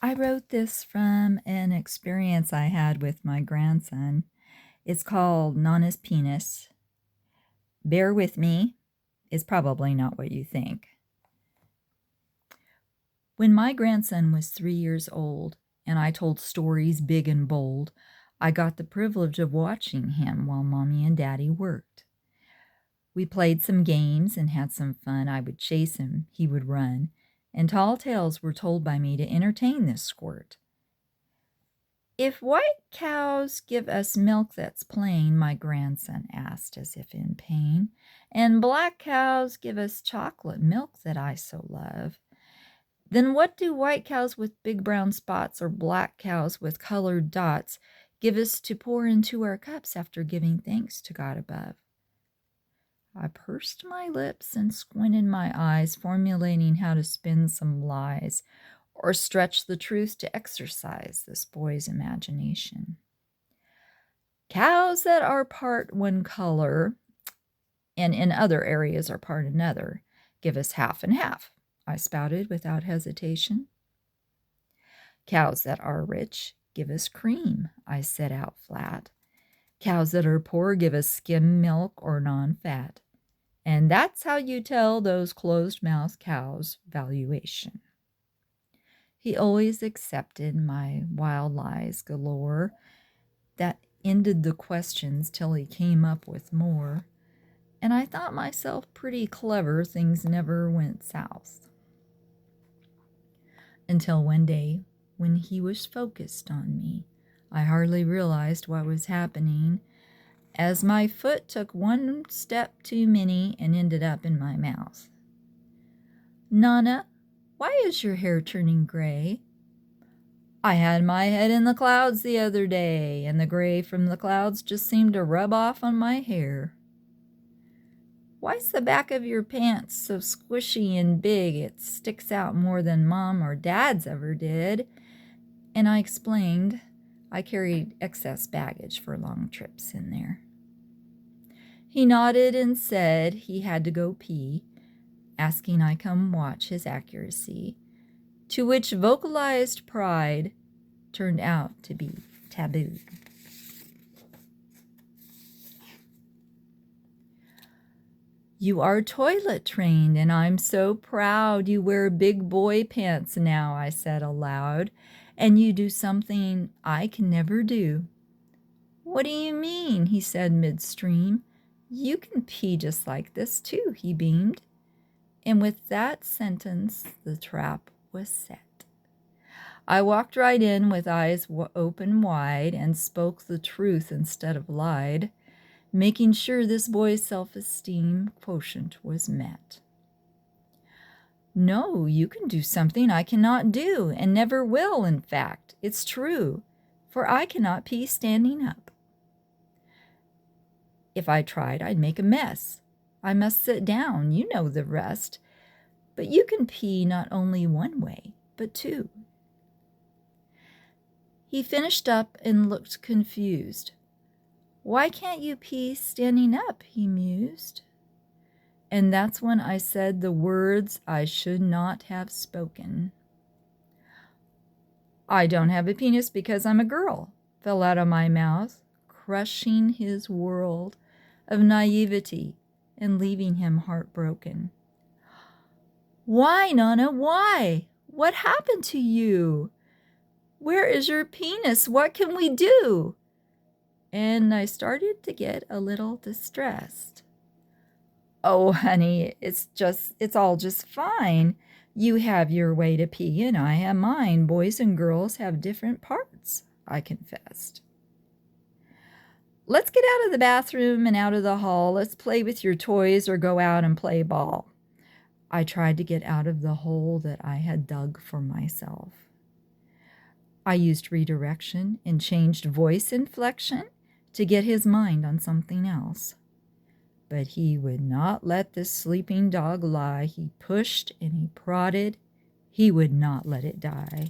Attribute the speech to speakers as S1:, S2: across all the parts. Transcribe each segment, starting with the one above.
S1: I wrote this from an experience I had with my grandson. It's called Nonna's Penis. Bear with me, it's probably not what you think. When my grandson was 3 years old and I told stories big and bold, I got the privilege of watching him while Mommy and Daddy worked. We played some games and had some fun. I would chase him, he would run, and tall tales were told by me to entertain this squirt. "If white cows give us milk that's plain," my grandson asked as if in pain, "and black cows give us chocolate milk that I so love, then what do white cows with big brown spots or black cows with colored dots give us to pour into our cups after giving thanks to God above?" I pursed my lips and squinted my eyes, formulating how to spin some lies or stretch the truth to exercise this boy's imagination. "Cows that are part one color and in other areas are part another give us half and half," I spouted without hesitation. "Cows that are rich give us cream," I said out flat. "Cows that are poor give us skim milk or non-fat. And that's how you tell those closed-mouthed cows' valuation." He always accepted my wild lies galore. That ended the questions till he came up with more. And I thought myself pretty clever, things never went south. Until one day, when he was focused on me, I hardly realized what was happening as my foot took one step too many and ended up in my mouth. "Nonna, why is your hair turning gray?" "I had my head in the clouds the other day, and the gray from the clouds just seemed to rub off on my hair." "Why's the back of your pants so squishy and big it sticks out more than Mom or Dad's ever did?" And I explained I carried excess baggage for long trips in there. He nodded and said he had to go pee, asking I come watch his accuracy, to which vocalized pride turned out to be taboo. "You are toilet trained, and I'm so proud. You wear big boy pants now," I said aloud, "and you do something I can never do." "What do you mean?" he said midstream. "You can pee just like this too," he beamed. And with that sentence, the trap was set. I walked right in with eyes open wide and spoke the truth instead of lied, making sure this boy's self-esteem quotient was met. "No, you can do something I cannot do, and never will, in fact. It's true, for I cannot pee standing up. If I tried, I'd make a mess. I must sit down, you know the rest. But you can pee not only one way, but two." He finished up and looked confused. "Why can't you pee standing up?" he mused. And that's when I said the words I should not have spoken. "I don't have a penis because I'm a girl," fell out of my mouth, crushing his world of naivety and leaving him heartbroken. "Why, Nonna, why? What happened to you? Where is your penis? What can we do?" And I started to get a little distressed. "Oh, honey, it's all just fine. You have your way to pee and I have mine. Boys and girls have different parts," I confessed. "Let's get out of the bathroom and out of the hall. Let's play with your toys or go out and play ball." I tried to get out of the hole that I had dug for myself. I used redirection and changed voice inflection to get his mind on something else. But he would not let this sleeping dog lie. He pushed and he prodded. He would not let it die.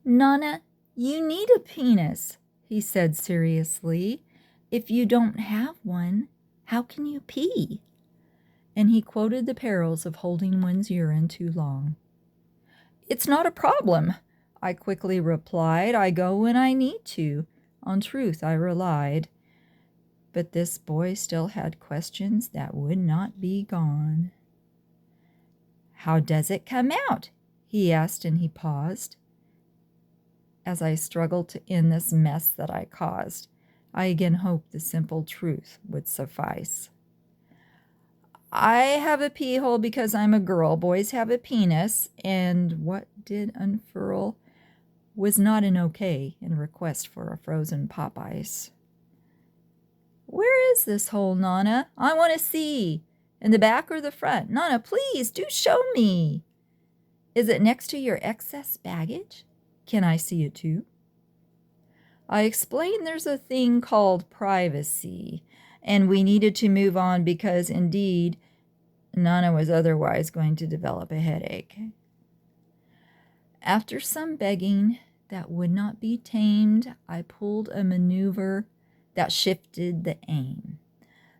S1: "Nonna, you need a penis," he said seriously. "If you don't have one, how can you pee?" and he quoted the perils of holding one's urine too long. "It's not a problem," I quickly replied. "I go when I need to. On truth I relied." But this boy still had questions that would not be gone. "How does it come out?" he asked, and he paused. As I struggled to end this mess that I caused, I again hoped the simple truth would suffice. "I have a pee hole because I'm a girl. Boys have a penis." And what did unfurl was not an okay in request for a frozen pop ice. "Where is this hole, Nonna? I want to see. In the back or the front? Nonna, please, do show me." "Is it next to your excess baggage? Can I see it too?" I explained there's a thing called privacy, and we needed to move on because, indeed, Nonna was otherwise going to develop a headache. After some begging that would not be tamed, I pulled a maneuver that shifted the aim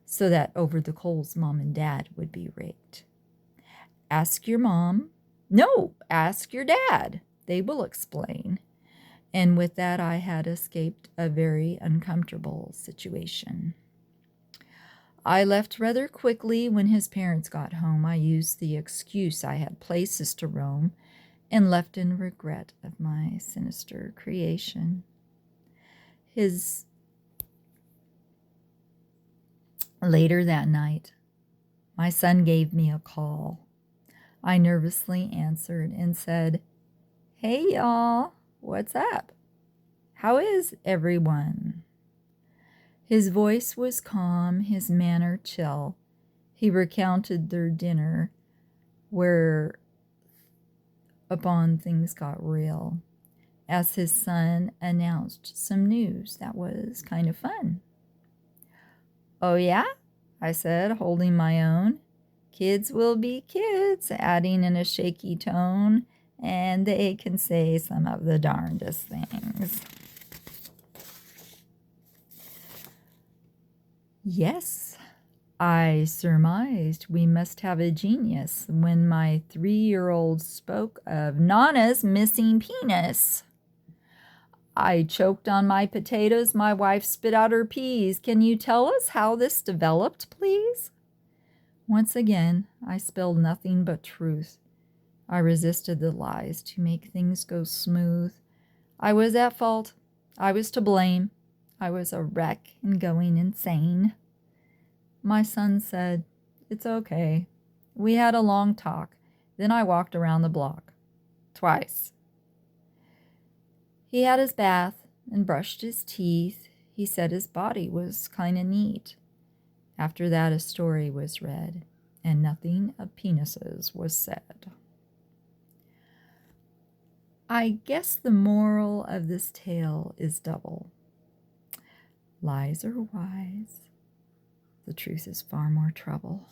S1: so that over the coals Mom and Dad would be raked. "Ask your mom." "No, ask your dad. They will explain." And with that, I had escaped a very uncomfortable situation. I left rather quickly. When his parents got home, I used the excuse I had places to roam and left in regret of my sinister creation. Later that night, my son gave me a call. I nervously answered and said, "Hey, y'all, what's up? How is everyone?" His voice was calm, his manner chill. He recounted their dinner, whereupon things got real, as his son announced some news that was kind of fun. "Oh, yeah?" I said, holding my own. "Kids will be kids," adding in a shaky tone, "and they can say some of the darndest things." Yes, I surmised we must have a genius when my 3-year-old spoke of Nonna's missing penis. I choked on my potatoes. My wife spit out her peas. "Can you tell us how this developed, please?" Once again, I spilled nothing but truth. I resisted the lies to make things go smooth. I was at fault. I was to blame. I was a wreck and going insane. My son said, "It's okay." We had a long talk. Then I walked around the block. Twice. He had his bath and brushed his teeth. He said his body was kind of neat. After that, a story was read, and nothing of penises was said. I guess the moral of this tale is double. Lies are wise. The truth is far more trouble.